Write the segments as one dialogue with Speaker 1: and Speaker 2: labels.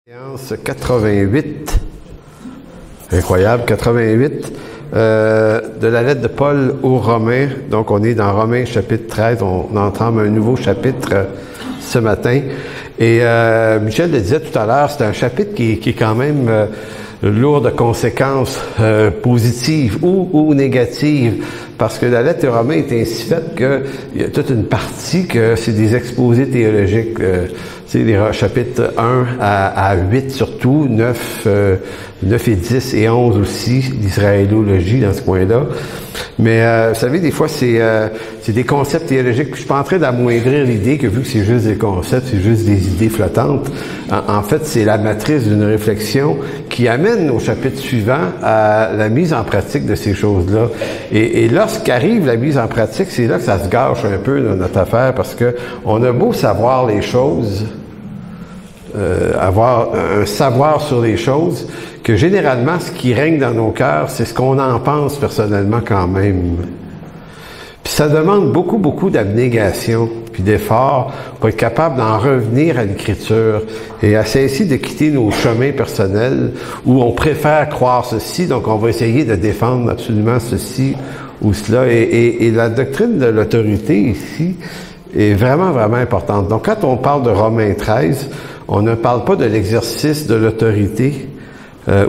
Speaker 1: Séance 88, incroyable, 88, de la lettre de Paul aux Romains. Donc, on est dans Romains chapitre 13, on entame un nouveau chapitre ce matin. Et Michel le disait tout à l'heure, c'est un chapitre qui est quand même lourd de conséquences positives ou négatives, parce que la lettre aux Romains est ainsi faite qu'il y a toute une partie que c'est des exposés théologiques. C'est les chapitres 1 à 8 surtout, 9 et 10 et 11 aussi, l'israélologie dans ce coin-là. Mais vous savez, des fois, c'est des concepts théologiques. Puis je suis pas en train d'amoindrir l'idée que vu que c'est juste des concepts, c'est juste des idées flottantes. En fait, c'est la matrice d'une réflexion qui amène au chapitre suivant à la mise en pratique de ces choses-là. Et lorsqu'arrive la mise en pratique, c'est là que ça se gâche un peu dans notre affaire, parce que on a beau savoir les choses, avoir un savoir sur les choses, que généralement, ce qui règne dans nos cœurs, c'est ce qu'on en pense personnellement quand même. Puis ça demande beaucoup d'abnégation, puis d'effort pour être capable d'en revenir à l'Écriture et à cesser de quitter nos chemins personnels où on préfère croire ceci, donc on va essayer de défendre absolument ceci ou cela. Et la doctrine de l'autorité ici est vraiment importante. Donc quand on parle de Romains 13, on ne parle pas de l'exercice de l'autorité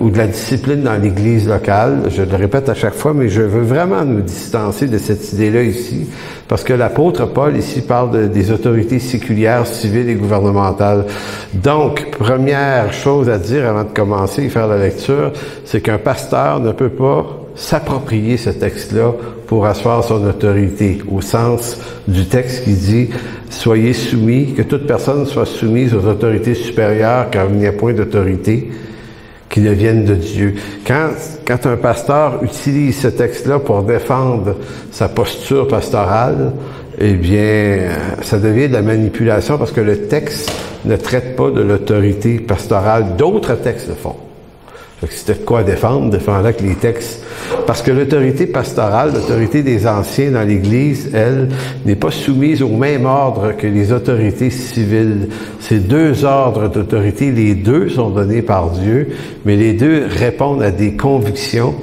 Speaker 1: ou de la discipline dans l'Église locale. Je le répète à chaque fois, mais je veux vraiment nous distancer de cette idée-là ici, parce que l'apôtre Paul ici parle des autorités séculières, civiles et gouvernementales. Donc, première chose à dire avant de commencer et faire la lecture, c'est qu'un pasteur ne peut pas s'approprier ce texte-là pour asseoir son autorité, au sens du texte qui dit « Soyez soumis, que toute personne soit soumise aux autorités supérieures, car il n'y a point d'autorité qui ne vienne de Dieu. » Quand un pasteur utilise ce texte-là pour défendre sa posture pastorale, eh bien, ça devient de la manipulation, parce que le texte ne traite pas de l'autorité pastorale. D'autres textes le font. Si tu as de quoi défendre, défends-le avec les textes. Parce que l'autorité pastorale, l'autorité des anciens dans l'Église, elle, n'est pas soumise au même ordre que les autorités civiles. Ces deux ordres d'autorité, les deux sont donnés par Dieu, mais les deux répondent à des convictions,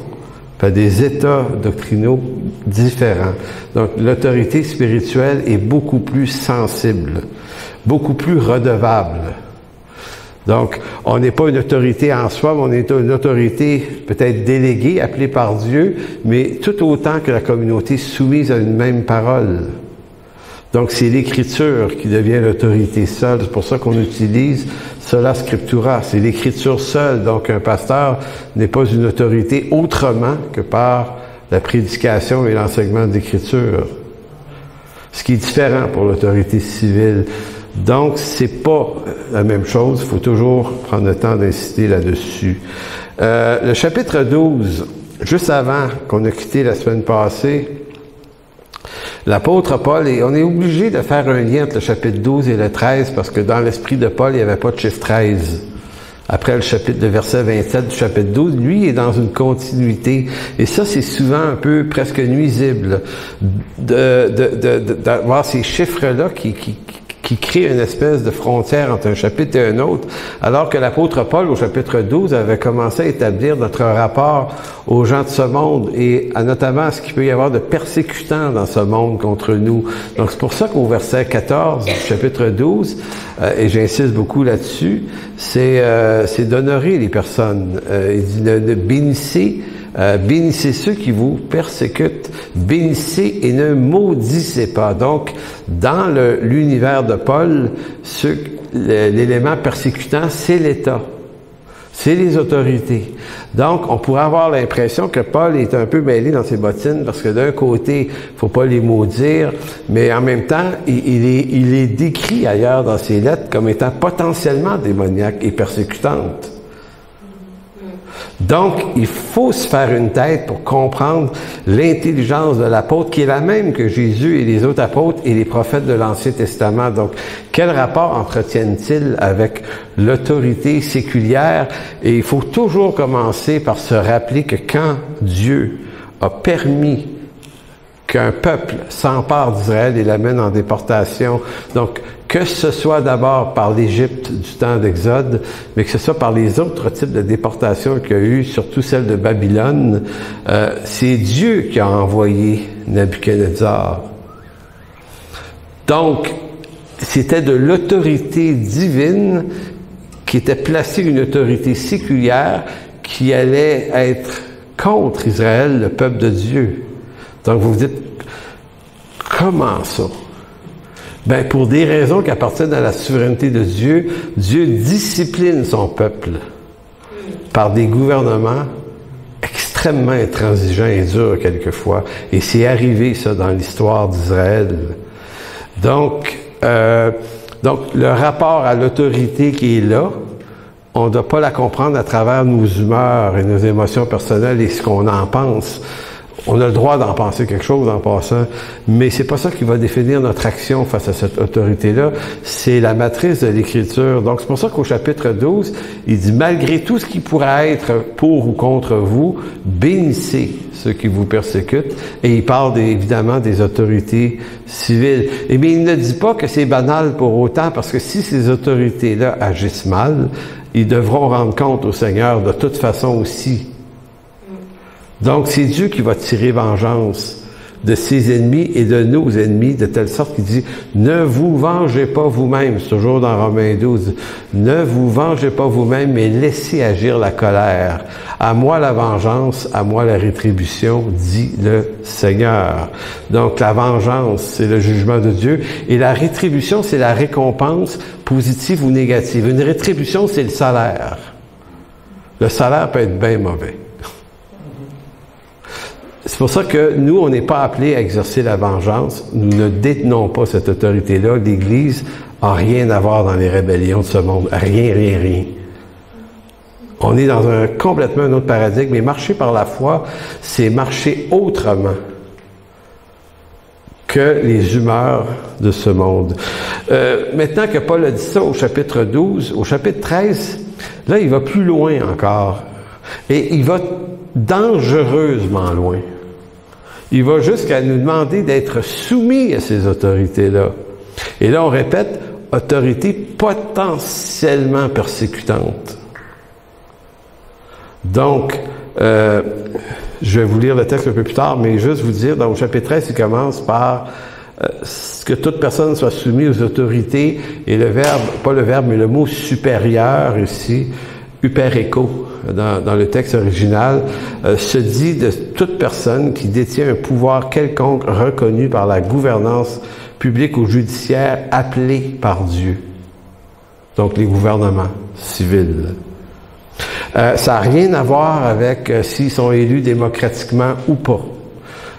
Speaker 1: à des états doctrinaux différents. Donc, l'autorité spirituelle est beaucoup plus sensible, beaucoup plus redevable. Donc, on n'est pas une autorité en soi, mais on est une autorité peut-être déléguée, appelée par Dieu, mais tout autant que la communauté soumise à une même parole. Donc, c'est l'Écriture qui devient l'autorité seule. C'est pour ça qu'on utilise sola scriptura. C'est l'Écriture seule. Donc, un pasteur n'est pas une autorité autrement que par la prédication et l'enseignement de l'Écriture. Ce qui est différent pour l'autorité civile. Donc, c'est pas la même chose. Il faut toujours prendre le temps d'insister là-dessus. Le chapitre 12, juste avant qu'on a quitté la semaine passée, l'apôtre Paul, et on est obligé de faire un lien entre le chapitre 12 et le 13, parce que dans l'esprit de Paul, il n'y avait pas de chiffre 13. Après le chapitre, le verset 27 du chapitre 12, lui est dans une continuité. Et ça, c'est souvent un peu presque nuisible d'avoir ces chiffres-là qui crée une espèce de frontière entre un chapitre et un autre, alors que l'apôtre Paul, au chapitre 12, avait commencé à établir notre rapport aux gens de ce monde et notamment à ce qu'il peut y avoir de persécutants dans ce monde contre nous. Donc, c'est pour ça qu'au verset 14 du chapitre 12, et j'insiste beaucoup là-dessus, c'est d'honorer les personnes. Il dit de bénissez, bénissez ceux qui vous persécutent, bénissez et ne maudissez pas. Donc, dans l'univers de Paul, l'élément persécutant, c'est l'État. C'est les autorités. Donc, on pourrait avoir l'impression que Paul est un peu mêlé dans ses bottines, parce que d'un côté, faut pas les maudire, mais en même temps, il est décrit ailleurs dans ses lettres comme étant potentiellement démoniaque et persécutante. Donc, il faut se faire une tête pour comprendre l'intelligence de l'apôtre, qui est la même que Jésus et les autres apôtres et les prophètes de l'Ancien Testament. Donc, quel rapport entretiennent-ils avec l'autorité séculière? Et il faut toujours commencer par se rappeler que quand Dieu a permis qu'un peuple s'empare d'Israël et l'amène en déportation, donc que ce soit d'abord par l'Égypte du temps d'Exode, mais que ce soit par les autres types de déportations qu'il y a eu, surtout celle de Babylone, c'est Dieu qui a envoyé Nabuchodonosor. Donc, c'était de l'autorité divine qui était placée, une autorité séculière qui allait être contre Israël, le peuple de Dieu. Donc, vous vous dites, comment ça? Ben, pour des raisons qui appartiennent à la souveraineté de Dieu, Dieu discipline son peuple par des gouvernements extrêmement intransigeants et durs quelquefois. Et c'est arrivé, ça, dans l'histoire d'Israël. Donc, le rapport à l'autorité qui est là, on ne doit pas la comprendre à travers nos humeurs et nos émotions personnelles et ce qu'on en pense. On a le droit d'en penser quelque chose en passant, mais c'est pas ça qui va définir notre action face à cette autorité-là. C'est la matrice de l'Écriture. Donc, c'est pour ça qu'au chapitre 12, il dit, malgré tout ce qui pourrait être pour ou contre vous, bénissez ceux qui vous persécutent. Et il parle évidemment des autorités civiles. Mais il ne dit pas que c'est banal pour autant, parce que si ces autorités-là agissent mal, ils devront rendre compte au Seigneur de toute façon aussi. Donc, c'est Dieu qui va tirer vengeance de ses ennemis et de nos ennemis, de telle sorte qu'il dit, ne vous vengez pas vous-même, c'est toujours dans Romains 12, ne vous vengez pas vous-même, mais laissez agir la colère. À moi la vengeance, à moi la rétribution, dit le Seigneur. Donc, la vengeance, c'est le jugement de Dieu, et la rétribution, c'est la récompense positive ou négative. Une rétribution, c'est le salaire. Le salaire peut être bien mauvais. C'est pour ça que nous, on n'est pas appelés à exercer la vengeance. Nous ne détenons pas cette autorité-là. L'Église n'a rien à voir dans les rébellions de ce monde. Rien, rien, rien. On est dans complètement un autre paradigme. Mais marcher par la foi, c'est marcher autrement que les humeurs de ce monde. Maintenant que Paul a dit ça au chapitre 12, au chapitre 13, là, il va plus loin encore. Et il va dangereusement loin. Il va jusqu'à nous demander d'être soumis à ces autorités-là. Et là, on répète, autorité potentiellement persécutante. Donc, je vais vous lire le texte un peu plus tard, mais juste vous dire, dans le chapitre 13, il commence par que toute personne soit soumise aux autorités, et le verbe, pas le verbe, mais le mot supérieur ici, hypereko, dans le texte original, se dit de toute personne qui détient un pouvoir quelconque reconnu par la gouvernance publique ou judiciaire appelée par Dieu. Donc, les gouvernements civils. Ça n'a rien à voir avec s'ils sont élus démocratiquement ou pas.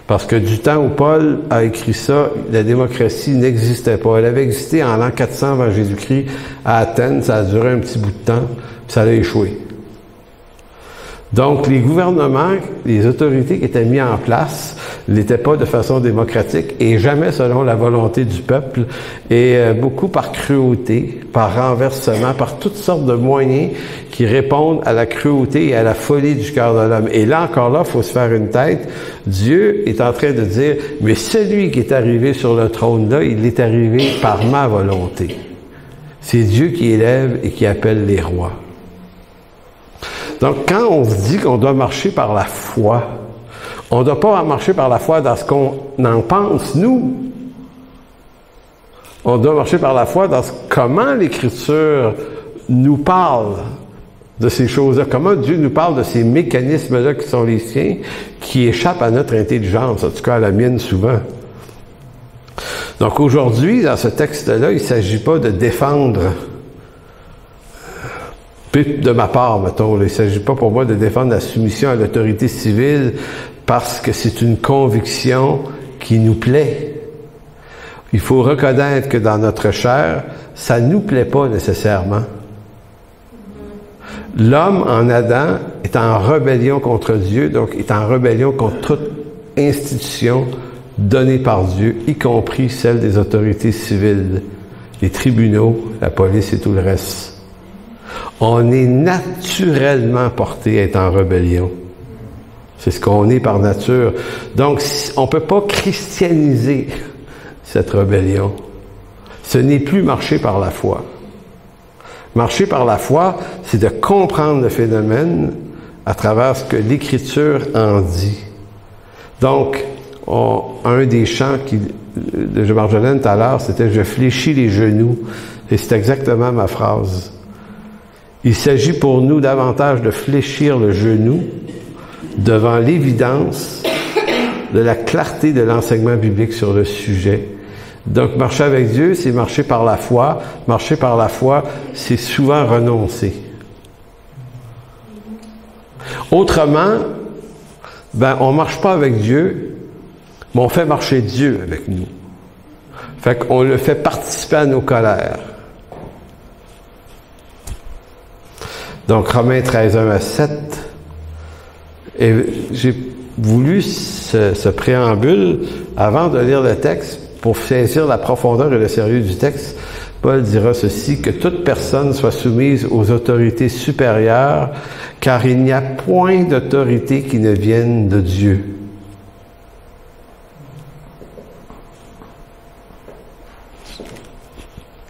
Speaker 1: Parce que du temps où Paul a écrit ça, la démocratie n'existait pas. Elle avait existé en l'an 400 avant Jésus-Christ à Athènes. Ça a duré un petit bout de temps, puis ça a échoué. Donc, les gouvernements, les autorités qui étaient mis en place n'étaient pas de façon démocratique et jamais selon la volonté du peuple, et beaucoup par cruauté, par renversement, par toutes sortes de moyens qui répondent à la cruauté et à la folie du cœur de l'homme. Et là, encore là, il faut se faire une tête. Dieu est en train de dire, mais celui qui est arrivé sur le trône là, il est arrivé par ma volonté. C'est Dieu qui élève et qui appelle les rois. Donc, quand on se dit qu'on doit marcher par la foi, on ne doit pas marcher par la foi dans ce qu'on en pense, nous. On doit marcher par la foi dans comment l'Écriture nous parle de ces choses-là, comment Dieu nous parle de ces mécanismes-là qui sont les siens, qui échappent à notre intelligence, en tout cas à la mienne souvent. Donc, aujourd'hui, dans ce texte-là, il ne s'agit pas de défendre... De ma part, mettons, il ne s'agit pas pour moi de défendre la soumission à l'autorité civile parce que c'est une conviction qui nous plaît. Il faut reconnaître que dans notre chair, ça ne nous plaît pas nécessairement. L'homme en Adam est en rébellion contre Dieu, donc est en rébellion contre toute institution donnée par Dieu, y compris celle des autorités civiles, les tribunaux, la police et tout le reste. On est naturellement porté à être en rébellion. C'est ce qu'on est par nature. Donc, on ne peut pas christianiser cette rébellion. Ce n'est plus marcher par la foi. Marcher par la foi, c'est de comprendre le phénomène à travers ce que l'Écriture en dit. Donc, un des chants de Marjolaine tout à l'heure, c'était « Je fléchis les genoux ». Et c'est exactement ma phrase. Il s'agit pour nous davantage de fléchir le genou devant l'évidence de la clarté de l'enseignement biblique sur le sujet. Donc, marcher avec Dieu, c'est marcher par la foi. Marcher par la foi, c'est souvent renoncer. Autrement, on marche pas avec Dieu, mais on fait marcher Dieu avec nous. Fait qu'on le fait participer à nos colères. Donc, Romains 13, 1 à 7. Et j'ai voulu ce préambule avant de lire le texte pour saisir la profondeur et le sérieux du texte. Paul dira ceci, que toute personne soit soumise aux autorités supérieures, car il n'y a point d'autorité qui ne vienne de Dieu.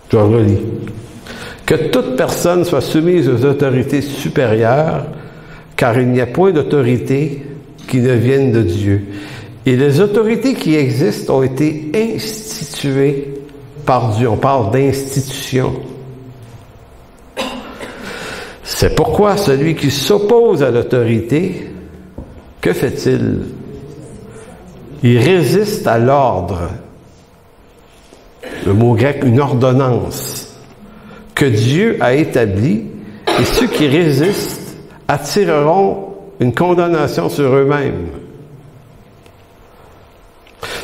Speaker 1: Je relis. Que toute personne soit soumise aux autorités supérieures, car il n'y a point d'autorité qui ne vienne de Dieu. Et les autorités qui existent ont été instituées par Dieu. On parle d'institution. C'est pourquoi celui qui s'oppose à l'autorité, que fait-il? Il résiste à l'ordre. Le mot grec, une ordonnance, que Dieu a établie, et ceux qui résistent attireront une condamnation sur eux-mêmes.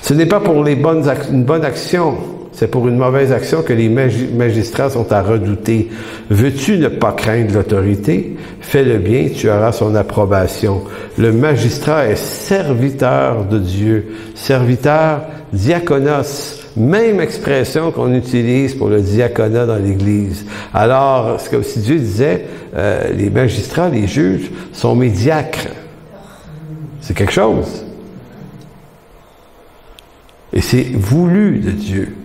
Speaker 1: Ce n'est pas pour une bonne action, c'est pour une mauvaise action que les magistrats sont à redouter. Veux-tu ne pas craindre l'autorité? Fais le bien, tu auras son approbation. Le magistrat est serviteur de Dieu. Serviteur, diakonos, même expression qu'on utilise pour le diaconat dans l'Église. Alors, c'est comme si Dieu disait, les magistrats, les juges, sont mes diacres. C'est quelque chose. Et c'est voulu de Dieu.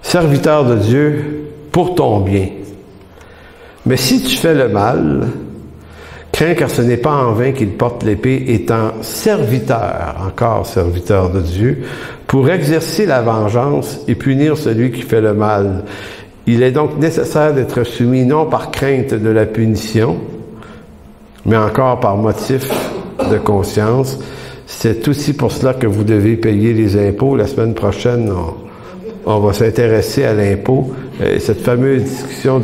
Speaker 1: Serviteur de Dieu pour ton bien. Mais si tu fais le mal, crains car ce n'est pas en vain qu'il porte l'épée, étant serviteur, encore serviteur de Dieu, pour exercer la vengeance et punir celui qui fait le mal. Il est donc nécessaire d'être soumis non par crainte de la punition, mais encore par motif de conscience. C'est aussi pour cela que vous devez payer les impôts. La semaine prochaine, on va s'intéresser à l'impôt. Cette fameuse discussion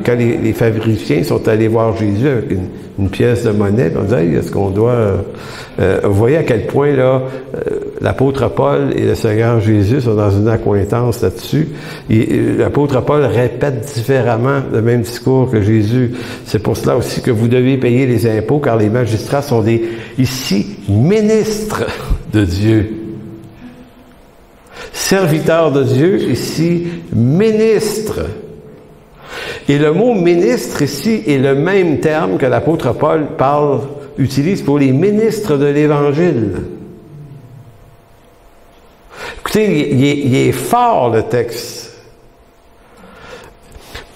Speaker 1: quand les fabriciens sont allés voir Jésus avec une pièce de monnaie, on dit, hey, est-ce qu'on doit... vous voyez à quel point, là, l'apôtre Paul et le Seigneur Jésus sont dans une accointance là-dessus. L'apôtre Paul répète différemment le même discours que Jésus. C'est pour cela aussi que vous devez payer les impôts, car les magistrats sont ici, ministres de Dieu. Serviteur de Dieu, ici, ministre. Et le mot ministre ici est le même terme que l'apôtre Paul utilise pour les ministres de l'Évangile. Écoutez, il est fort le texte.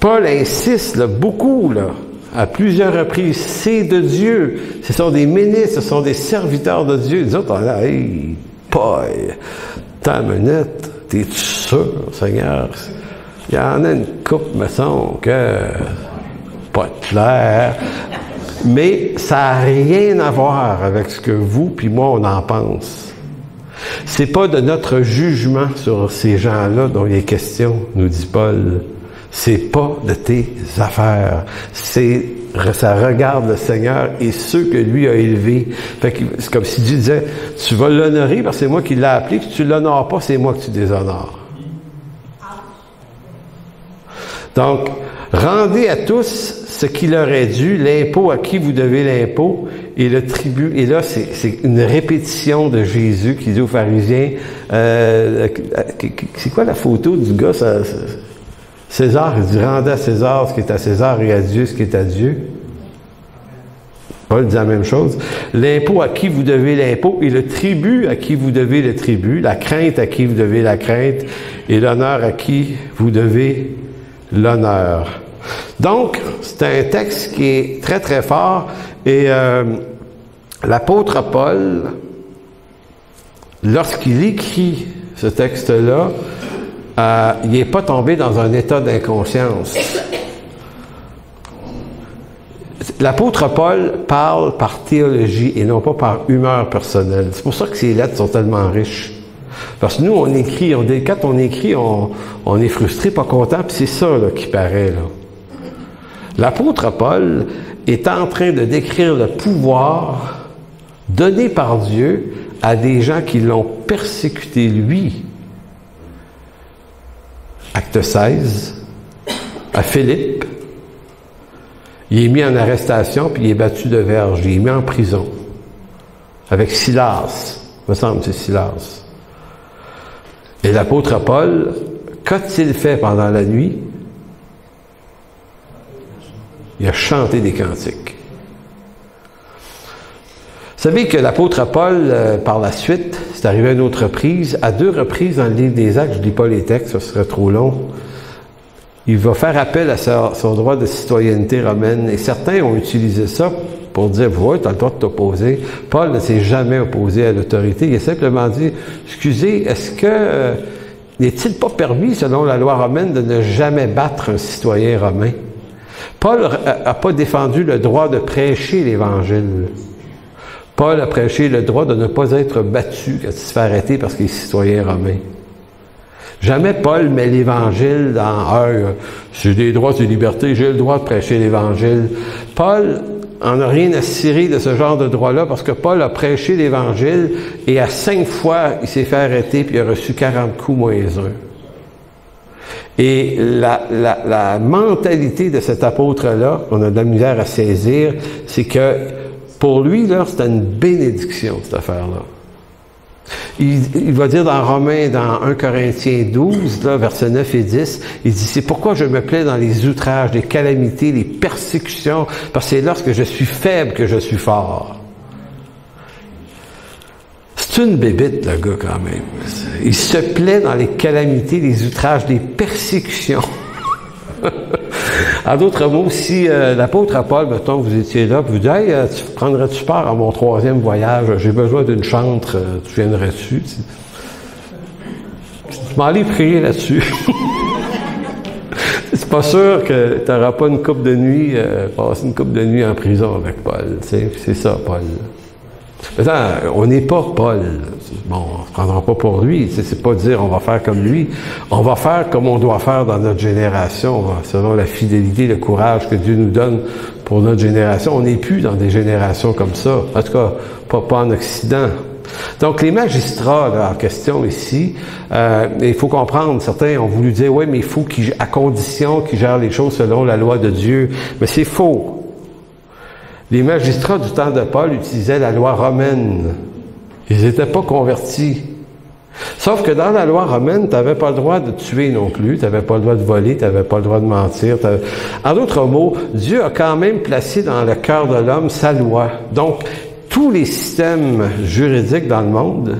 Speaker 1: Paul insiste beaucoup, à plusieurs reprises. C'est de Dieu. Ce sont des ministres, ce sont des serviteurs de Dieu. Les autres, on a, hey, Paul, ta minute, t'es-tu sûr, Seigneur? Il y en a une couple, me semble, que pas clair. Mais ça n'a rien à voir avec ce que vous puis moi, on en pense. C'est pas de notre jugement sur ces gens-là dont il est question, nous dit Paul. C'est pas de tes affaires. Ça regarde le Seigneur et ceux que lui a élevés. Fait que c'est comme si Dieu disait, tu vas l'honorer parce que c'est moi qui l'ai appelé, si tu l'honores pas, c'est moi que tu déshonores. Donc, rendez à tous ce qui leur est dû, l'impôt à qui vous devez l'impôt, et le tribut. Et là, c'est une répétition de Jésus qui dit aux pharisiens, c'est quoi la photo du gars? César, il dit, rendez à César ce qui est à César et à Dieu ce qui est à Dieu. Paul dit la même chose. L'impôt à qui vous devez l'impôt et le tribut à qui vous devez le tribut, la crainte à qui vous devez la crainte et l'honneur à qui vous devez l'honneur. Donc, c'est un texte qui est très, très fort et l'apôtre Paul, lorsqu'il écrit ce texte-là, il n'est pas tombé dans un état d'inconscience. L'apôtre Paul parle par théologie et non pas par humeur personnelle. C'est pour ça que ses lettres sont tellement riches. Parce que nous, on écrit, quand on écrit, on est frustré, pas content, puis c'est ça là, qui paraît. Là. L'apôtre Paul est en train de décrire le pouvoir donné par Dieu à des gens qui l'ont persécuté, lui. Acte 16, à Philippe, il est mis en arrestation, puis il est battu de verge, il est mis en prison. Avec Silas, il me semble que c'est Silas. Et l'apôtre Paul, qu'a-t-il fait pendant la nuit? Il a chanté des cantiques. Vous savez que l'apôtre Paul, par la suite, c'est arrivé à une autre reprise, à 2 reprises dans le livre des Actes, je ne lis pas les textes, ça serait trop long, il va faire appel à son droit de citoyenneté romaine. Et certains ont utilisé ça pour dire, ouais, tu as le droit de t'opposer. Paul ne s'est jamais opposé à l'autorité. Il a simplement dit, excusez, est-ce que n'est-il pas permis, selon la loi romaine, de ne jamais battre un citoyen romain? Paul n'a pas défendu le droit de prêcher l'Évangile. Paul a prêché le droit de ne pas être battu quand il se fait arrêter parce qu'il est citoyen romain. Jamais Paul met l'Évangile dans « j'ai des droits et libertés, j'ai le droit de prêcher l'Évangile ». Paul en a rien à cirer de ce genre de droit-là parce que Paul a prêché l'Évangile et à 5 fois, il s'est fait arrêter puis il a reçu 40 coups moins 1. Et la mentalité de cet apôtre-là, on a de la misère à saisir, c'est que pour lui, là, c'était une bénédiction, cette affaire-là. Il va dire dans Romains, dans 1 Corinthiens 12, là, versets 9 et 10, il dit, c'est pourquoi je me plais dans les outrages, les calamités, les persécutions, parce que c'est lorsque je suis faible que je suis fort. C'est une bébite, le gars, quand même. Il se plaît dans les calamités, les outrages, les persécutions. En d'autres mots, si l'apôtre Paul, mettons, vous étiez là, vous dites, hey, prendrais-tu part à mon 3e voyage? J'ai besoin d'une chantre, tu viendrais-tu? Tu m'en allais prier là-dessus. C'est pas sûr que tu n'auras pas une couple de nuit, passer une couple de nuit en prison avec Paul. C'est ça, Paul. Maintenant, on n'est pas Paul. Bon, on ne se prendra pas pour lui. C'est pas dire on va faire comme lui. On va faire comme on doit faire dans notre génération, selon la fidélité, le courage que Dieu nous donne pour notre génération. On n'est plus dans des générations comme ça. En tout cas, pas en Occident. Donc, les magistrats là, en question ici, il faut comprendre, certains ont voulu dire, oui, mais il faut à condition qu'ils gèrent les choses selon la loi de Dieu. Mais c'est faux. Les magistrats du temps de Paul utilisaient la loi romaine. Ils n'étaient pas convertis. Sauf que dans la loi romaine, tu n'avais pas le droit de tuer non plus, tu n'avais pas le droit de voler, tu n'avais pas le droit de mentir. En d'autres mots, Dieu a quand même placé dans le cœur de l'homme sa loi. Donc, tous les systèmes juridiques dans le monde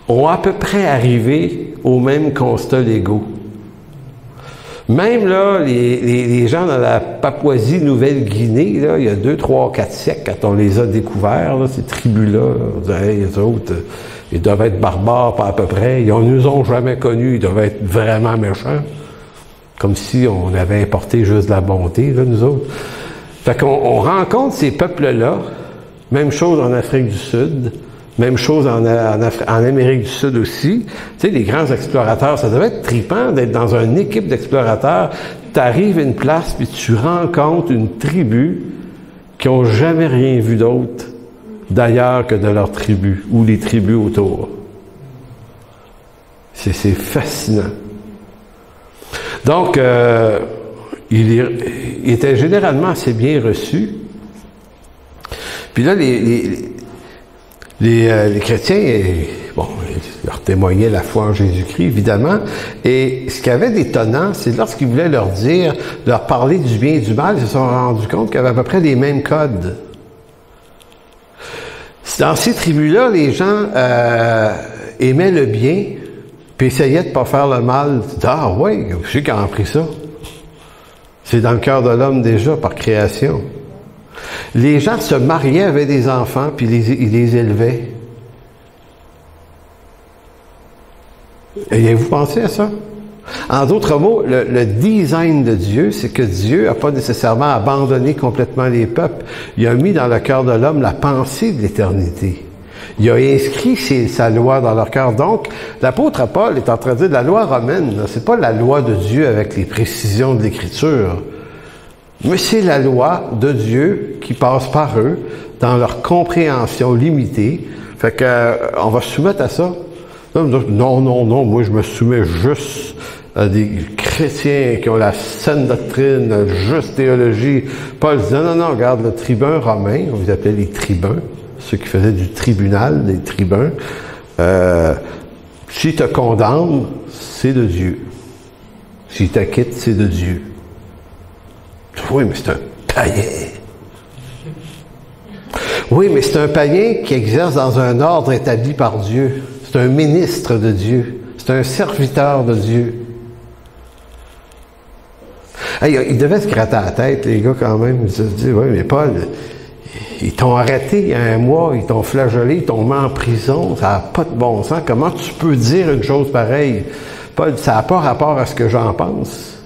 Speaker 1: ont à peu près arrivé au même constat légaux. Même là, les gens dans la Papouasie-Nouvelle-Guinée, là, il y a 2, 3, 4 siècles, quand on les a découverts, là, ces tribus-là, on disait, hey, les autres, ils doivent être barbares, pas à peu près. Ils ne nous ont jamais connus, ils doivent être vraiment méchants. Comme si on avait importé juste de la bonté, là, nous autres. Fait qu'on rencontre ces peuples-là, même chose en Afrique du Sud, même chose en Amérique du Sud aussi. Tu sais, les grands explorateurs, ça devait être trippant d'être dans une équipe d'explorateurs. Tu arrives à une place, puis tu rencontres une tribu qui n'ont jamais rien vu d'autre d'ailleurs que de leur tribu, ou les tribus autour. C'est fascinant. Donc, il était généralement assez bien reçu. Puis là, les chrétiens, bon, ils leur témoignaient la foi en Jésus-Christ, évidemment. Et ce qu'il y avait d'étonnant, c'est lorsqu'ils voulaient leur dire, leur parler du bien et du mal, ils se sont rendus compte qu'il y avait à peu près les mêmes codes. Dans ces tribus-là, les gens aimaient le bien, puis essayaient de ne pas faire le mal. Ah oui, je sais qui a appris ça. C'est dans le cœur de l'homme déjà, par création. Les gens se mariaient, avaient des enfants, puis ils les élevaient. Avez-vous pensé à ça? En d'autres mots, le design de Dieu, c'est que Dieu n'a pas nécessairement abandonné complètement les peuples. Il a mis dans le cœur de l'homme la pensée de l'éternité. Il a inscrit sa loi dans leur cœur. Donc, l'apôtre Paul est en train de dire la loi romaine, c'est pas la loi de Dieu avec les précisions de l'Écriture, mais c'est la loi de Dieu qui passe par eux dans leur compréhension limitée. Fait que on va se soumettre à ça. Non, moi je me soumets juste à des chrétiens qui ont la saine doctrine, la juste théologie. Paul dit non, regarde, le tribun romain, on les appelait les tribuns, ceux qui faisaient du tribunal, des tribuns, s'il te condamne, c'est de Dieu. S'il t'acquitte, c'est de Dieu. Oui, mais c'est un païen. Oui, mais c'est un païen qui exerce dans un ordre établi par Dieu. C'est un ministre de Dieu. C'est un serviteur de Dieu. Hey, ils devaient se gratter la tête, les gars, quand même. Ils se disaient, oui, mais Paul, ils t'ont arrêté il y a un mois, ils t'ont flagellé, ils t'ont mis en prison. Ça n'a pas de bon sens. Comment tu peux dire une chose pareille? Paul, ça n'a pas rapport à ce que j'en pense.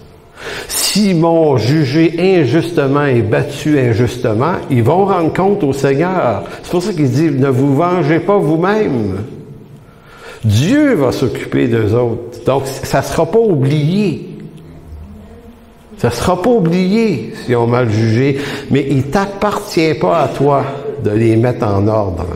Speaker 1: S'ils m'ont jugé injustement et battu injustement, ils vont rendre compte au Seigneur. C'est pour ça qu'il dit, ne vous vengez pas vous-même. Dieu va s'occuper d'eux autres. Donc, ça ne sera pas oublié. Ça ne sera pas oublié si on mal jugé, mais il ne t'appartient pas à toi de les mettre en ordre.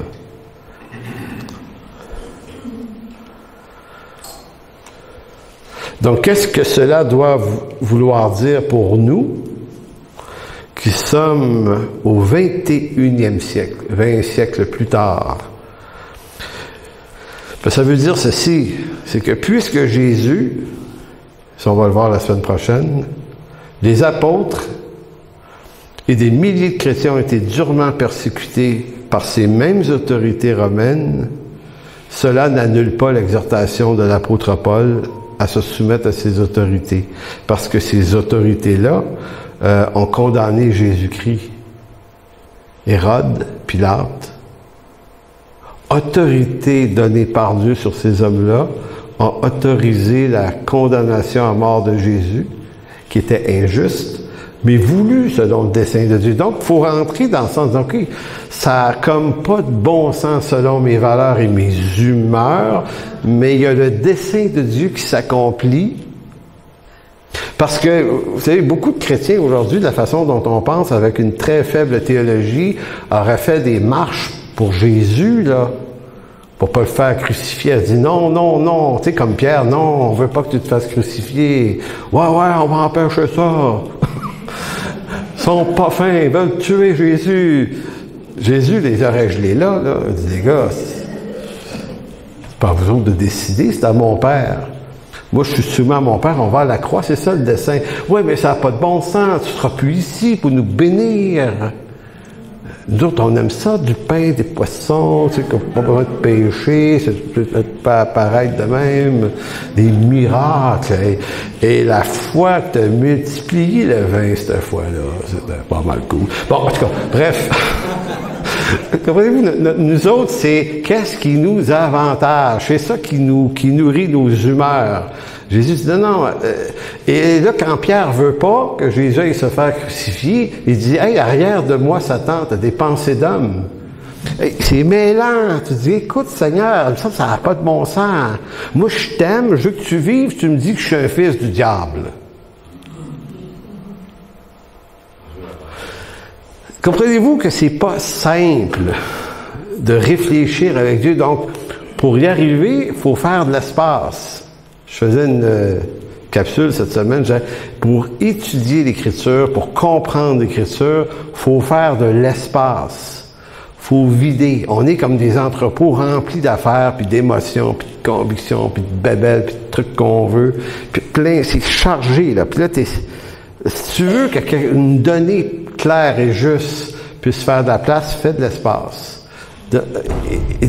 Speaker 1: Donc, qu'est-ce que cela doit vouloir dire pour nous qui sommes au 21e siècle, 20 siècles plus tard? Ça veut dire ceci, c'est que puisque Jésus, si on va le voir la semaine prochaine, les apôtres et des milliers de chrétiens ont été durement persécutés par ces mêmes autorités romaines, cela n'annule pas l'exhortation de l'apôtre Paul à se soumettre à ces autorités, parce que ces autorités-là ont condamné Jésus-Christ. Hérode, Pilate, autorité donnée par Dieu sur ces hommes-là, ont autorisé la condamnation à mort de Jésus, qui était injuste, mais voulu selon le dessein de Dieu. Donc, il faut rentrer dans le sens, OK, ça n'a comme pas de bon sens selon mes valeurs et mes humeurs, mais il y a le dessein de Dieu qui s'accomplit. Parce que, vous savez, beaucoup de chrétiens aujourd'hui, de la façon dont on pense, avec une très faible théologie, auraient fait des marches pour Jésus, là, pour pas le faire crucifier. Elle dit non, tu sais, comme Pierre, non, on veut pas que tu te fasses crucifier. Ouais, on va empêcher ça. Ils sont pas fins, ils veulent tuer Jésus. Jésus les aurait gelés là. Il dit, les gars, c'est pas à vous autres de décider, c'est à mon Père. Moi, je suis soumis à mon Père, on va à la croix, c'est ça le dessein. Oui, mais ça n'a pas de bon sens, tu seras plus ici pour nous bénir. Nous autres, on aime ça, du pain, des poissons, tu sais, pas besoin de pécher, ça peut pas apparaître de même, des miracles. Et la foi que tu as multiplié le vin cette fois-là, c'était pas mal cool. Bon, en tout cas, bref. Comprenez-vous, nous autres, c'est qu'est-ce qui nous avantage? C'est ça qui nourrit nos humeurs. Jésus dit non. Et là, quand Pierre veut pas que Jésus aille se faire crucifier, il dit, hey, arrière de moi, Satan, t'as des pensées d'homme. Hey, c'est mêlant. Tu dis, écoute, Seigneur, ça n'a pas de bon sens. Moi, je t'aime, je veux que tu vives, tu me dis que je suis un fils du diable. Comprenez-vous que c'est pas simple de réfléchir avec Dieu. Donc, pour y arriver, il faut faire de l'espace. Je faisais une capsule cette semaine, pour étudier l'Écriture, pour comprendre l'Écriture, il faut faire de l'espace. Il faut vider. On est comme des entrepôts remplis d'affaires, puis d'émotions, puis de convictions, puis de babelles, puis de trucs qu'on veut. Puis plein, c'est chargé, là. Puis là, si tu veux qu'une donnée claire et juste puisse faire de la place, fais de l'espace.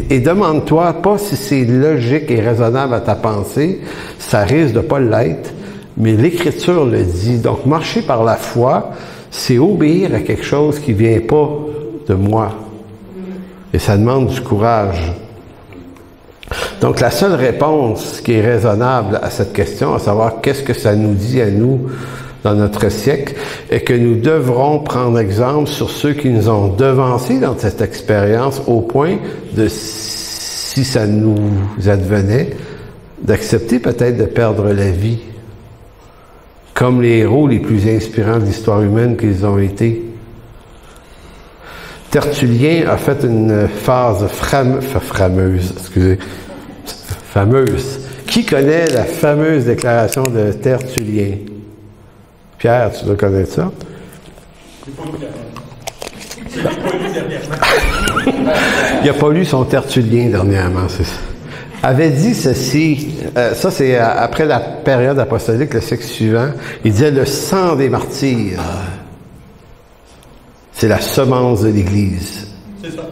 Speaker 1: Et demande-toi pas si c'est logique et raisonnable à ta pensée, ça risque de pas l'être, mais l'Écriture le dit. Donc, marcher par la foi, c'est obéir à quelque chose qui vient pas de moi. Et ça demande du courage. Donc, la seule réponse qui est raisonnable à cette question, à savoir qu'est-ce que ça nous dit à nous dans notre siècle, est que nous devrons prendre exemple sur ceux qui nous ont devancés dans cette expérience au point de, si ça nous advenait, d'accepter peut-être de perdre la vie, comme les héros les plus inspirants de l'histoire humaine qu'ils ont été. Tertullien a fait une phrase fameuse. Qui connaît la fameuse déclaration de Tertullien? Pierre, tu dois connaître ça? Il n'a pas lu son Tertullien dernièrement, c'est ça. Avait dit ceci, ça c'est après la période apostolique, le siècle suivant, il disait le sang des martyrs, c'est la semence de l'Église.
Speaker 2: C'est ça.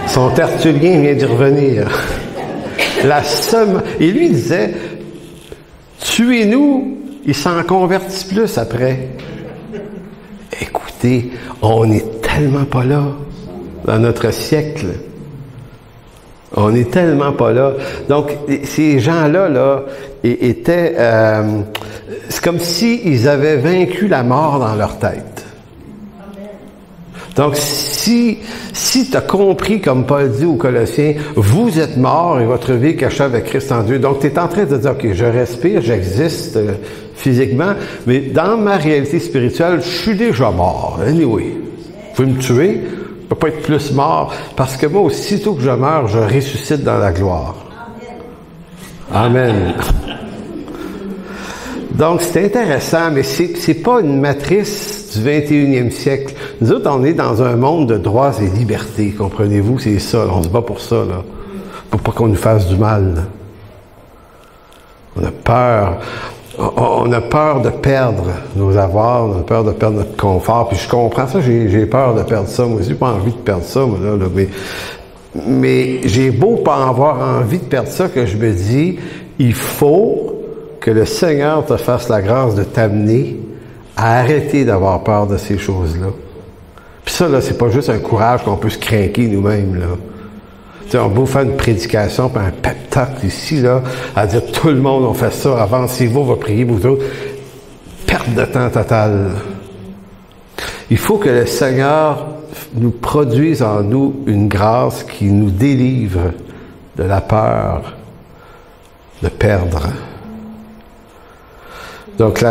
Speaker 1: Son Tertullien vient d'y revenir. Et lui disait, tuez-nous, il s'en convertit plus après. Écoutez, on n'est tellement pas là dans notre siècle. On n'est tellement pas là. Donc, ces gens-là, là, étaient... c'est comme s'ils avaient vaincu la mort dans leur tête. Donc, si tu as compris, comme Paul dit aux Colossiens, vous êtes morts et votre vie est cachée avec Christ en Dieu. Donc, tu es en train de dire, OK, je respire, j'existe physiquement, mais dans ma réalité spirituelle, je suis déjà mort. Anyway, vous pouvez me tuer, je ne peux pas être plus mort, parce que moi, aussitôt que je meurs, je ressuscite dans la gloire. Amen. Donc, c'est intéressant, mais c'est pas une matrice du 21e siècle. Nous autres, on est dans un monde de droits et libertés, comprenez-vous? C'est ça, on se bat pour ça, là. Pour pas qu'on nous fasse du mal. On a peur. On a peur de perdre nos avoirs, on a peur de perdre notre confort. Puis je comprends ça, j'ai peur de perdre ça. Moi aussi, j'ai pas envie de perdre ça, moi, là, mais j'ai beau pas avoir envie de perdre ça, que je me dis, il faut que le Seigneur te fasse la grâce de t'amener à arrêter d'avoir peur de ces choses-là. Puis ça, là, c'est pas juste un courage qu'on peut se craquer nous-mêmes, là. Tu sais, on peut faire une prédication, puis un pep talk ici, là, à dire tout le monde, on fait ça, avancez-vous, on va prier, vous autres. Perte de temps totale. Il faut que le Seigneur nous produise en nous une grâce qui nous délivre de la peur de perdre. Donc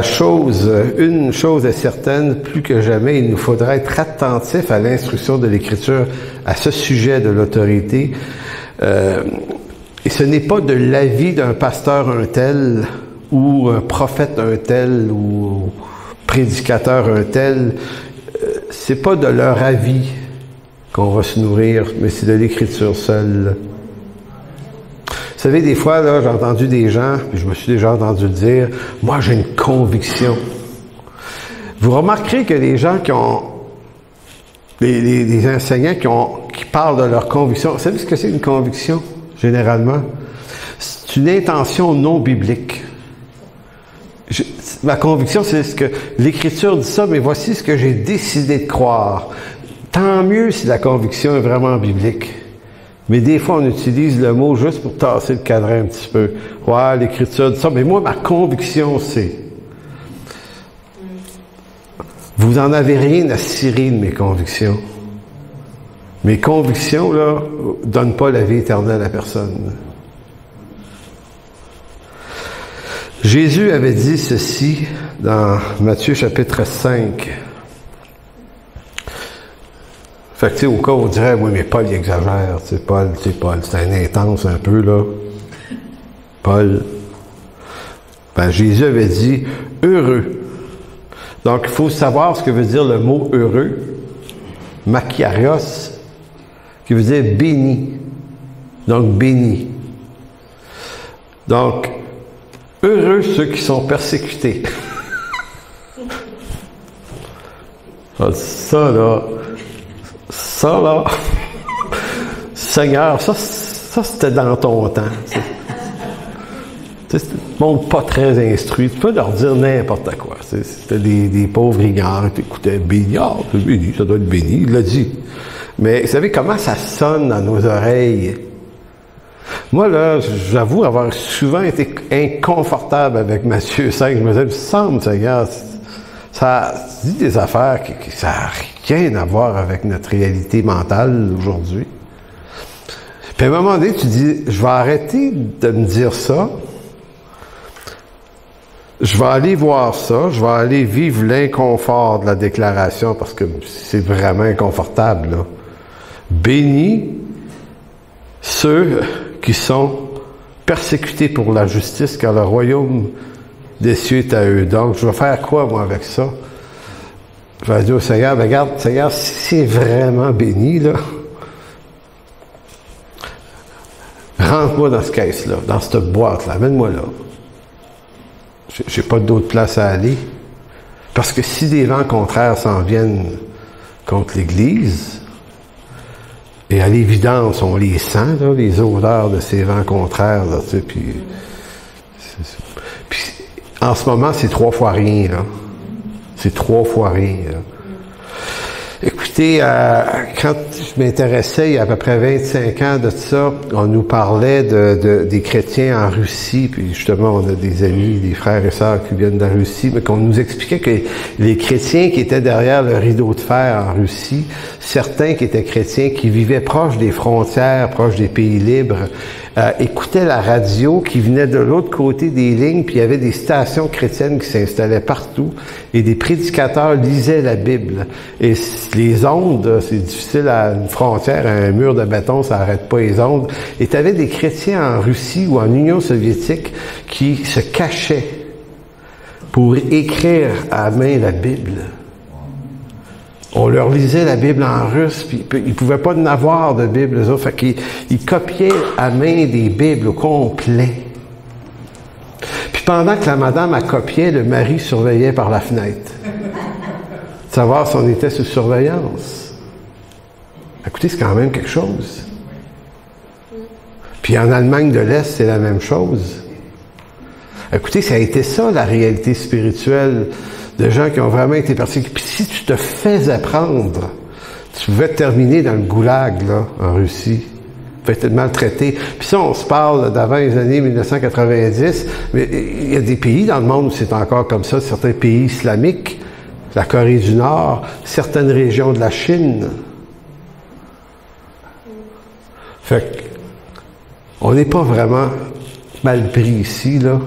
Speaker 1: une chose est certaine, plus que jamais, il nous faudra être attentif à l'instruction de l'Écriture à ce sujet de l'autorité. Et ce n'est pas de l'avis d'un pasteur un tel, ou un prophète un tel, ou prédicateur un tel. C'est pas de leur avis qu'on va se nourrir, mais c'est de l'Écriture seule. Vous savez, des fois, là, j'ai entendu des gens, puis je me suis déjà entendu le dire, moi, j'ai une conviction. Vous remarquerez que les gens qui ont, les enseignants qui parlent de leur conviction, vous savez ce que c'est une conviction, généralement? C'est une intention non biblique. Ma conviction, c'est ce que l'Écriture dit ça, mais voici ce que j'ai décidé de croire. Tant mieux si la conviction est vraiment biblique. Mais des fois, on utilise le mot juste pour tasser le cadran un petit peu. Ouais, l'Écriture dit ça, mais moi, ma conviction, c'est... Vous en avez rien à cirer de mes convictions. Mes convictions, là, donnent pas la vie éternelle à personne. Jésus avait dit ceci dans Matthieu chapitre 5. Fait que, tu sais, au cas où on dirait, oui, mais Paul, il exagère. Tu sais, Paul, c'est un intense un peu, là. Paul. Ben, Jésus avait dit, heureux. Donc, il faut savoir ce que veut dire le mot heureux. Makarios, qui veut dire béni. Donc, béni. Donc, heureux ceux qui sont persécutés. Ça là, Seigneur, ça c'était dans ton temps. C'est le monde pas très instruit. Tu peux leur dire n'importe quoi. C'était des pauvres ignorants qui écoutaient béni. Ah, c'est béni, ça doit être béni. Il l'a dit. Mais vous savez comment ça sonne dans nos oreilles? Moi, là, j'avoue avoir souvent été inconfortable avec Matthieu 5. Je me disais, il me semble, Seigneur, ça dit des affaires qui ça n'a rien à voir avec notre réalité mentale aujourd'hui. Puis à un moment donné, tu dis, je vais arrêter de me dire ça. Je vais aller voir ça. Je vais aller vivre l'inconfort de la déclaration parce que c'est vraiment inconfortable, là. Bénis ceux qui sont persécutés pour la justice, car le royaume des cieux est à eux. Donc, je vais faire quoi, moi, avec ça? Je vais dire au Seigneur, ben, regarde, Seigneur, si c'est vraiment béni, là, rentre-moi dans ce caisse-là, dans cette boîte-là, amène-moi là. J'ai pas d'autre place à aller. Parce que si des vents contraires s'en viennent contre l'Église, et à l'évidence, on les sent, là, les odeurs de ces vents contraires, là, tu sais, puis en ce moment, c'est 3 fois rien, là. C'est 3 fois rien, là. Écoutez, quand je m'intéressais, il y a à peu près 25 ans de ça, on nous parlait des chrétiens en Russie, puis justement, on a des amis, des frères et sœurs qui viennent de la Russie, mais qu'on nous expliquait que les chrétiens qui étaient derrière le rideau de fer en Russie, certains qui étaient chrétiens, qui vivaient proches des frontières, proches des pays libres, écoutaient la radio qui venait de l'autre côté des lignes, puis il y avait des stations chrétiennes qui s'installaient partout, et des prédicateurs lisaient la Bible. Et les ondes, c'est difficile à une frontière, à un mur de béton, ça n'arrête pas les ondes. Et tu avais des chrétiens en Russie ou en Union soviétique qui se cachaient pour écrire à main la Bible. On leur lisait la Bible en russe, puis ils pouvaient pas en avoir de Bible, eux autres. Fait qu'ils copiaient à main des Bibles au complet. Puis pendant que la madame a copié, le mari surveillait par la fenêtre. Savoir si on était sous surveillance. Écoutez, c'est quand même quelque chose. Puis en Allemagne de l'Est, c'est la même chose. Écoutez, ça a été ça, la réalité spirituelle de gens qui ont vraiment été persécutés. Puis si tu te faisais prendre, tu pouvais te terminer dans le goulag, là, en Russie. Tu pouvais être maltraité. Puis ça, on se parle d'avant les années 1990, mais il y a des pays dans le monde où c'est encore comme ça, certains pays islamiques, la Corée du Nord, certaines régions de la Chine. Fait que, on n'est pas vraiment mal pris ici, là.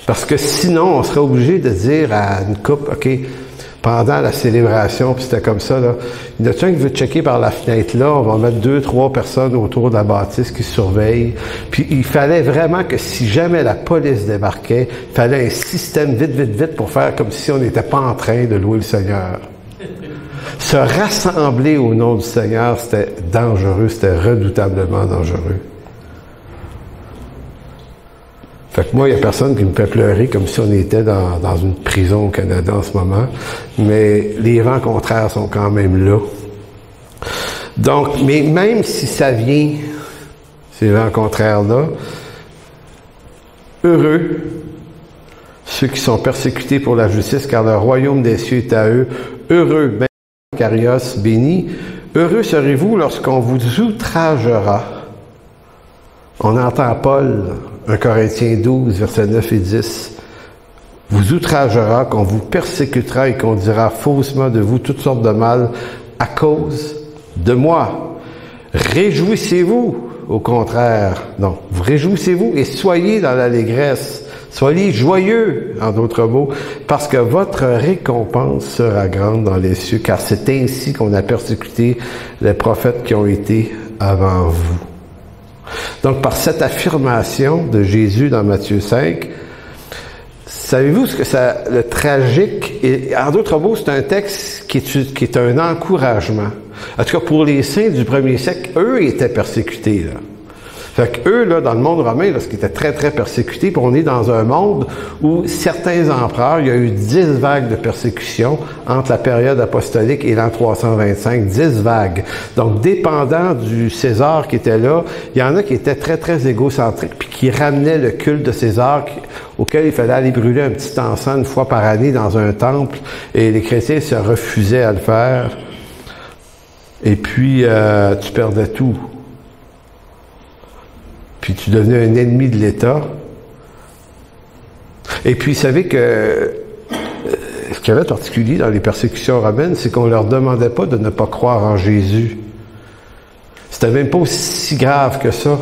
Speaker 1: Parce que sinon, on serait obligé de dire à une couple, OK, pendant la célébration, puis c'était comme ça, là, il y en a un qui veut checker par la fenêtre là, on va mettre 2-3 personnes autour de la bâtisse qui surveillent. Puis il fallait vraiment que si jamais la police débarquait, il fallait un système vite pour faire comme si on n'était pas en train de louer le Seigneur. Se rassembler au nom du Seigneur, c'était dangereux, c'était redoutablement dangereux. Fait que moi, il n'y a personne qui me fait pleurer comme si on était dans une prison au Canada en ce moment. Mais les vents contraires sont quand même là. Donc, mais même si ça vient, ces vents contraires-là, heureux ceux qui sont persécutés pour la justice, car le royaume des cieux est à eux. Heureux, ben, Carios, béni. Heureux serez-vous lorsqu'on vous outragera. On entend Paul, 1 Corinthiens 12, versets 9 et 10. Vous outragera, qu'on vous persécutera et qu'on dira faussement de vous toutes sortes de mal à cause de moi. Réjouissez-vous, au contraire. Non, vous réjouissez-vous et soyez dans l'allégresse. Soyez joyeux, en d'autres mots, parce que votre récompense sera grande dans les cieux, car c'est ainsi qu'on a persécuté les prophètes qui ont été avant vous. Donc, par cette affirmation de Jésus dans Matthieu 5, savez-vous ce que ça, le tragique, et en d'autres mots, c'est un texte qui est un encouragement. En tout cas, pour les saints du premier siècle, eux étaient persécutés, là. Fait qu'eux, là, dans le monde romain, lorsqu'ils étaient très, très persécutés, puis on est dans un monde où certains empereurs, il y a eu 10 vagues de persécution entre la période apostolique et l'an 325, 10 vagues. Donc, dépendant du César qui était là, il y en a qui étaient très, très égocentriques, puis qui ramenaient le culte de César, auquel il fallait aller brûler un petit encens une fois par année dans un temple, et les chrétiens se refusaient à le faire. Et puis, tu perdais tout. Puis tu devenais un ennemi de l'État. Et puis, vous savez que ce qu'il y avait de particulier dans les persécutions romaines, c'est qu'on leur demandait pas de ne pas croire en Jésus. C'était même pas aussi grave que ça.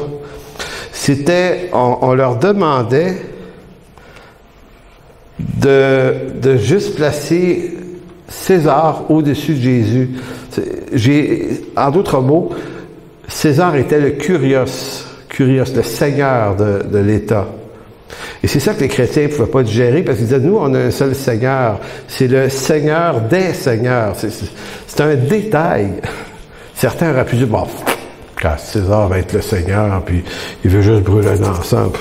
Speaker 1: C'était, on leur demandait de juste placer César au-dessus de Jésus. En d'autres mots, César était le Kyrios, le Seigneur de l'État. Et c'est ça que les chrétiens ne pouvaient pas digérer, parce qu'ils disaient, nous, on a un seul Seigneur. C'est le Seigneur des Seigneurs. C'est un détail. Certains auraient pu dire, bon, quand César va être le Seigneur, puis il veut juste brûler un encens,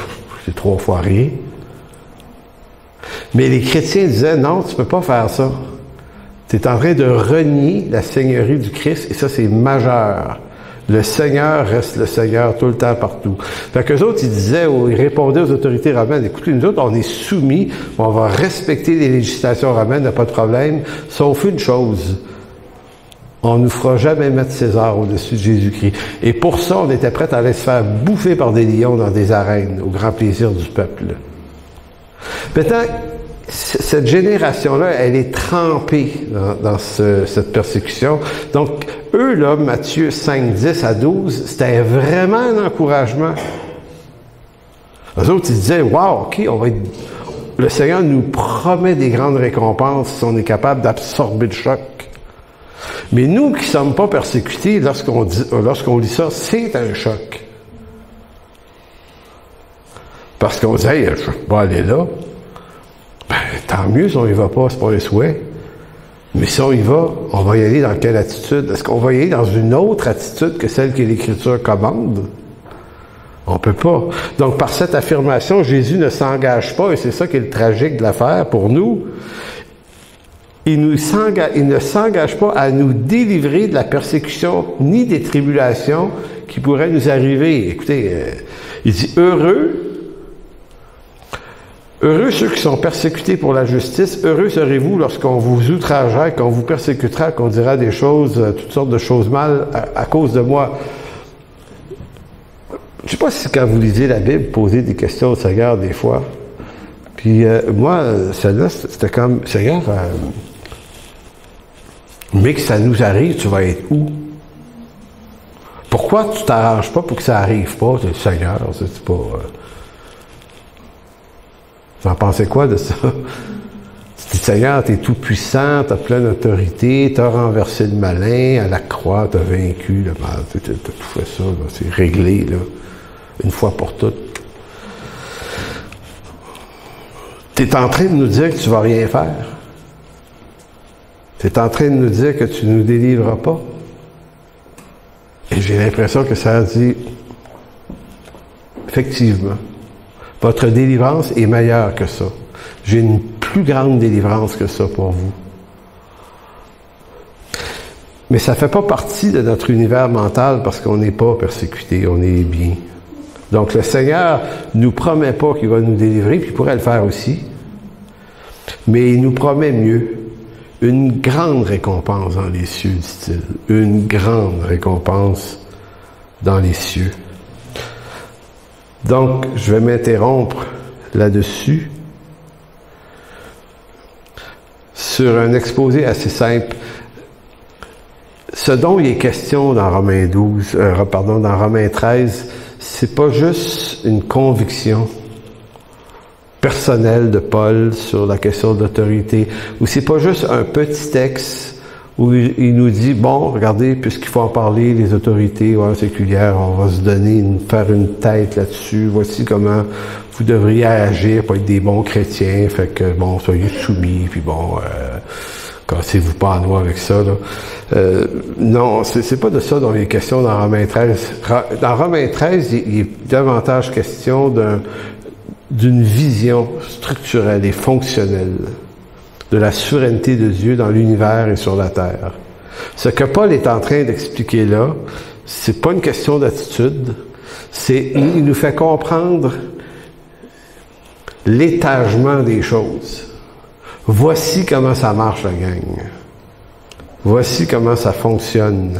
Speaker 1: c'est 3 fois rien. Mais les chrétiens disaient, non, tu peux pas faire ça. Tu es en train de renier la seigneurie du Christ, et ça, c'est majeur. Le Seigneur reste le Seigneur tout le temps, partout. Fait qu'eux autres, ils disaient, ils répondaient aux autorités romaines, écoutez, nous autres, on est soumis, on va respecter les législations romaines, il n'y a pas de problème, sauf une chose. On ne nous fera jamais mettre César au-dessus de Jésus-Christ. Et pour ça, on était prêts à aller se faire bouffer par des lions dans des arènes, au grand plaisir du peuple. Maintenant, cette génération-là, elle est trempée dans cette persécution. Donc, eux, là, Matthieu 5, 10 à 12, c'était vraiment un encouragement. Eux autres, ils disaient, wow, OK, le Seigneur nous promet des grandes récompenses si on est capable d'absorber le choc. Mais nous qui ne sommes pas persécutés, lorsqu'on lit ça, c'est un choc. Parce qu'on dit, hey, je ne vais pas aller là. Ben, tant mieux si on y va pas, c'est pas un souhait. Mais si on y va, on va y aller dans quelle attitude? Est-ce qu'on va y aller dans une autre attitude que celle que l'Écriture commande? On peut pas. Donc, par cette affirmation, Jésus ne s'engage pas, et c'est ça qui est le tragique de l'affaire pour nous. Il ne s'engage pas à nous délivrer de la persécution ni des tribulations qui pourraient nous arriver. Écoutez, il dit « Heureux ceux qui sont persécutés pour la justice, heureux serez-vous lorsqu'on vous outragera, qu'on vous persécutera, qu'on dira des choses, toutes sortes de choses mal à cause de moi. » Je ne sais pas si quand vous lisez la Bible, posez des questions au Seigneur des fois. Puis moi, celle-là, c'était comme, Seigneur, mais que ça nous arrive, tu vas être où? Pourquoi tu t'arranges pas pour que ça arrive pas? C'est le Seigneur, c'est pas... Vous en pensez quoi de ça? Tu dis, Seigneur, t'es tout puissant, t'as plein d'autorité, t'as renversé le malin, à la croix, t'as vaincu le mal, t'as tout fait ça, là, c'est réglé, là, une fois pour toutes. T'es en train de nous dire que tu vas rien faire. T'es en train de nous dire que tu ne nous délivreras pas. Et j'ai l'impression que ça dit, effectivement, votre délivrance est meilleure que ça. J'ai une plus grande délivrance que ça pour vous. Mais ça ne fait pas partie de notre univers mental parce qu'on n'est pas persécuté, on est bien. Donc le Seigneur ne nous promet pas qu'il va nous délivrer, puis il pourrait le faire aussi. Mais il nous promet mieux. Une grande récompense dans les cieux, dit-il. Une grande récompense dans les cieux. Donc, je vais m'interrompre là-dessus sur un exposé assez simple. Ce dont il est question dans Romains 12, dans Romains 13, c'est pas juste une conviction personnelle de Paul sur la question d'autorité, ou c'est pas juste un petit texte où il nous dit, bon, regardez, puisqu'il faut en parler, les autorités séculières, on va se donner, faire une tête là-dessus, voici comment vous devriez agir pour être des bons chrétiens, fait que, bon, soyez soumis, puis bon, Cassez-vous pas en noix avec ça, là. Non, c'est pas de ça dont il est question dans Romains 13. Dans Romains 13, il est davantage question d'une vision structurelle et fonctionnelle de la souveraineté de Dieu dans l'univers et sur la terre. Ce que Paul est en train d'expliquer là, c'est pas une question d'attitude, il nous fait comprendre l'étagement des choses. Voici comment ça marche, la gang. Voici comment ça fonctionne.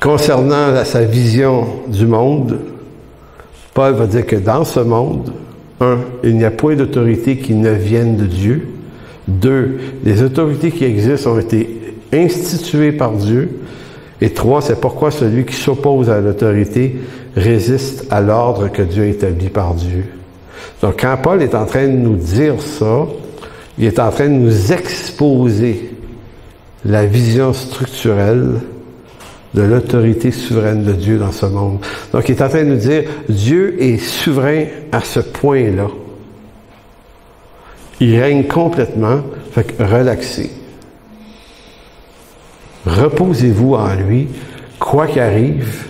Speaker 1: Concernant sa vision du monde, Paul va dire que dans ce monde, 1, il n'y a point d'autorité qui ne vienne de Dieu. 2, les autorités qui existent ont été instituées par Dieu. Et 3, c'est pourquoi celui qui s'oppose à l'autorité résiste à l'ordre que Dieu a établi par Dieu. Donc, quand Paul est en train de nous dire ça, il est en train de nous exposer la vision structurelle de l'autorité souveraine de Dieu dans ce monde. Donc, il est en train de nous dire, Dieu est souverain à ce point-là. Il règne complètement, fait que relaxez. Reposez-vous en lui, quoi qu'arrive,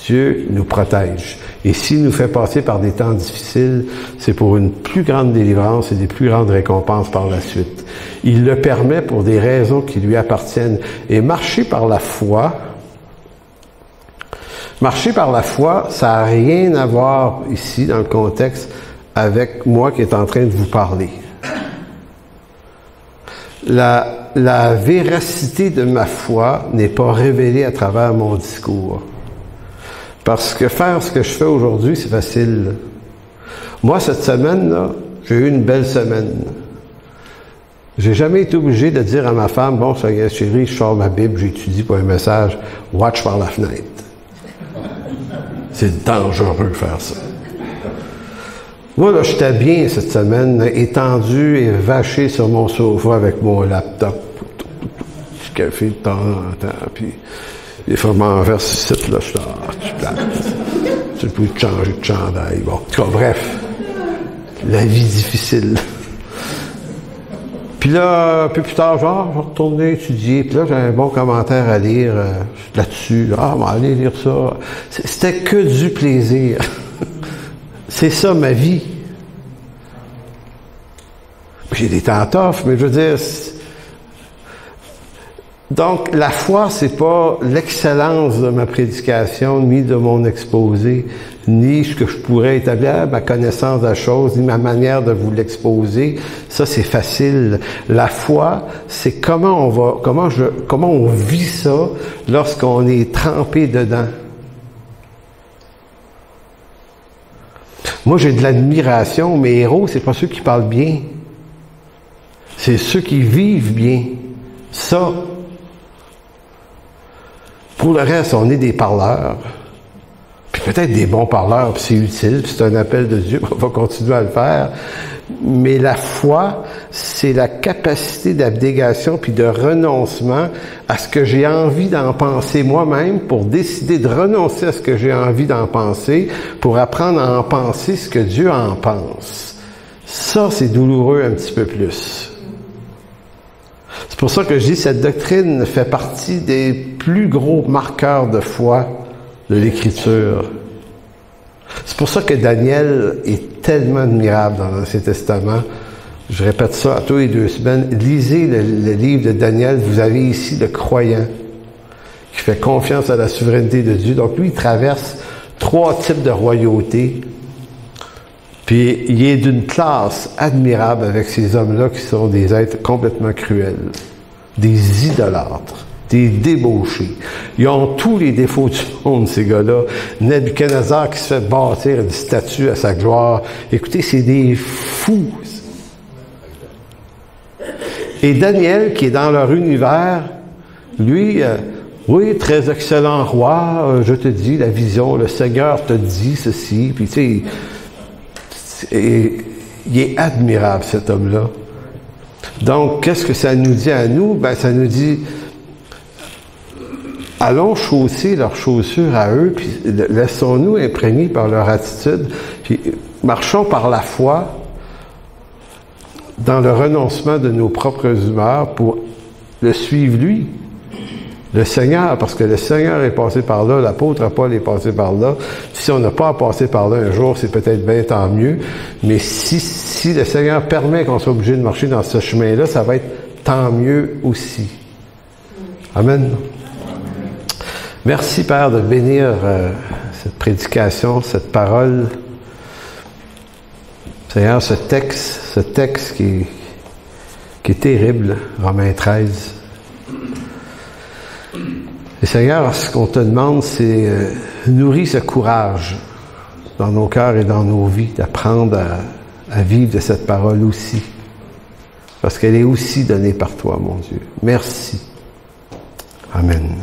Speaker 1: Dieu nous protège. Et s'il nous fait passer par des temps difficiles, c'est pour une plus grande délivrance et des plus grandes récompenses par la suite. Il le permet pour des raisons qui lui appartiennent. Et marcher par la foi, ça n'a rien à voir ici, dans le contexte, avec moi qui est en train de vous parler. La véracité de ma foi n'est pas révélée à travers mon discours. Parce que faire ce que je fais aujourd'hui, c'est facile. Moi, cette semaine-là, j'ai eu une belle semaine. J'ai jamais été obligé de dire à ma femme, bon, ça y est, chérie, je sors ma Bible, j'étudie pour un message, watch par la fenêtre. C'est dangereux de faire ça. Moi, là, j'étais bien cette semaine, étendu et vaché sur mon sofa avec mon laptop. Du café de temps en temps, puis des fois, je m'en verse ici, là, tu peux changer de chandail. Bon, en tout cas, bref, la vie difficile. Puis là, un peu plus tard, genre, je vais retourner étudier. Puis là, j'ai un bon commentaire à lire là-dessus. Ah, on va aller lire ça. C'était que du plaisir. C'est ça, ma vie. J'ai des temps tough, mais je veux dire... Donc, la foi, c'est pas l'excellence de ma prédication, ni de mon exposé, ni ce que je pourrais établir, ma connaissance de la chose, ni ma manière de vous l'exposer. Ça, c'est facile. La foi, c'est comment on vit ça lorsqu'on est trempé dedans. Moi, j'ai de l'admiration. Mes héros, c'est pas ceux qui parlent bien. C'est ceux qui vivent bien. Ça. Pour le reste, on est des parleurs. Puis peut-être des bons parleurs, puis c'est utile, puis c'est un appel de Dieu, on va continuer à le faire. Mais la foi, c'est la capacité d'abnégation puis de renoncement à ce que j'ai envie d'en penser moi-même pour décider de renoncer à ce que j'ai envie d'en penser pour apprendre à en penser ce que Dieu en pense. Ça, c'est douloureux un petit peu plus. C'est pour ça que je dis que cette doctrine fait partie des plus gros marqueurs de foi de l'Écriture. C'est pour ça que Daniel est tellement admirable dans l'Ancien Testament. Je répète ça à tous les 2 semaines. Lisez le livre de Daniel. Vous avez ici le croyant qui fait confiance à la souveraineté de Dieu. Donc lui, il traverse 3 types de royauté. Puis il est d'une classe admirable avec ces hommes-là qui sont des êtres complètement cruels, des idolâtres, des débauchés. Ils ont tous les défauts du monde, ces gars-là. Nebuchadnezzar qui se fait bâtir une statue à sa gloire. Écoutez, c'est des fous. Et Daniel, qui est dans leur univers, lui, oui, très excellent roi, je te dis la vision, le Seigneur te dit ceci, puis tu sais, et il est admirable, cet homme-là. Donc, qu'est-ce que ça nous dit à nous? Ben, ça nous dit, allons chausser leurs chaussures à eux, puis laissons-nous imprégner par leur attitude, puis marchons par la foi dans le renoncement de nos propres humeurs pour le suivre lui. Le Seigneur, parce que le Seigneur est passé par là, l'apôtre Paul est passé par là. Si on n'a pas à passer par là un jour, c'est peut-être bien tant mieux. Mais si le Seigneur permet qu'on soit obligé de marcher dans ce chemin-là, ça va être tant mieux aussi. Amen. Merci, Père, de bénir cette prédication, cette parole. Seigneur, ce texte qui est terrible, Romains 13. Et Seigneur, ce qu'on te demande, c'est nourrir ce courage dans nos cœurs et dans nos vies, d'apprendre à vivre de cette parole aussi. Parce qu'elle est aussi donnée par toi, mon Dieu. Merci. Amen.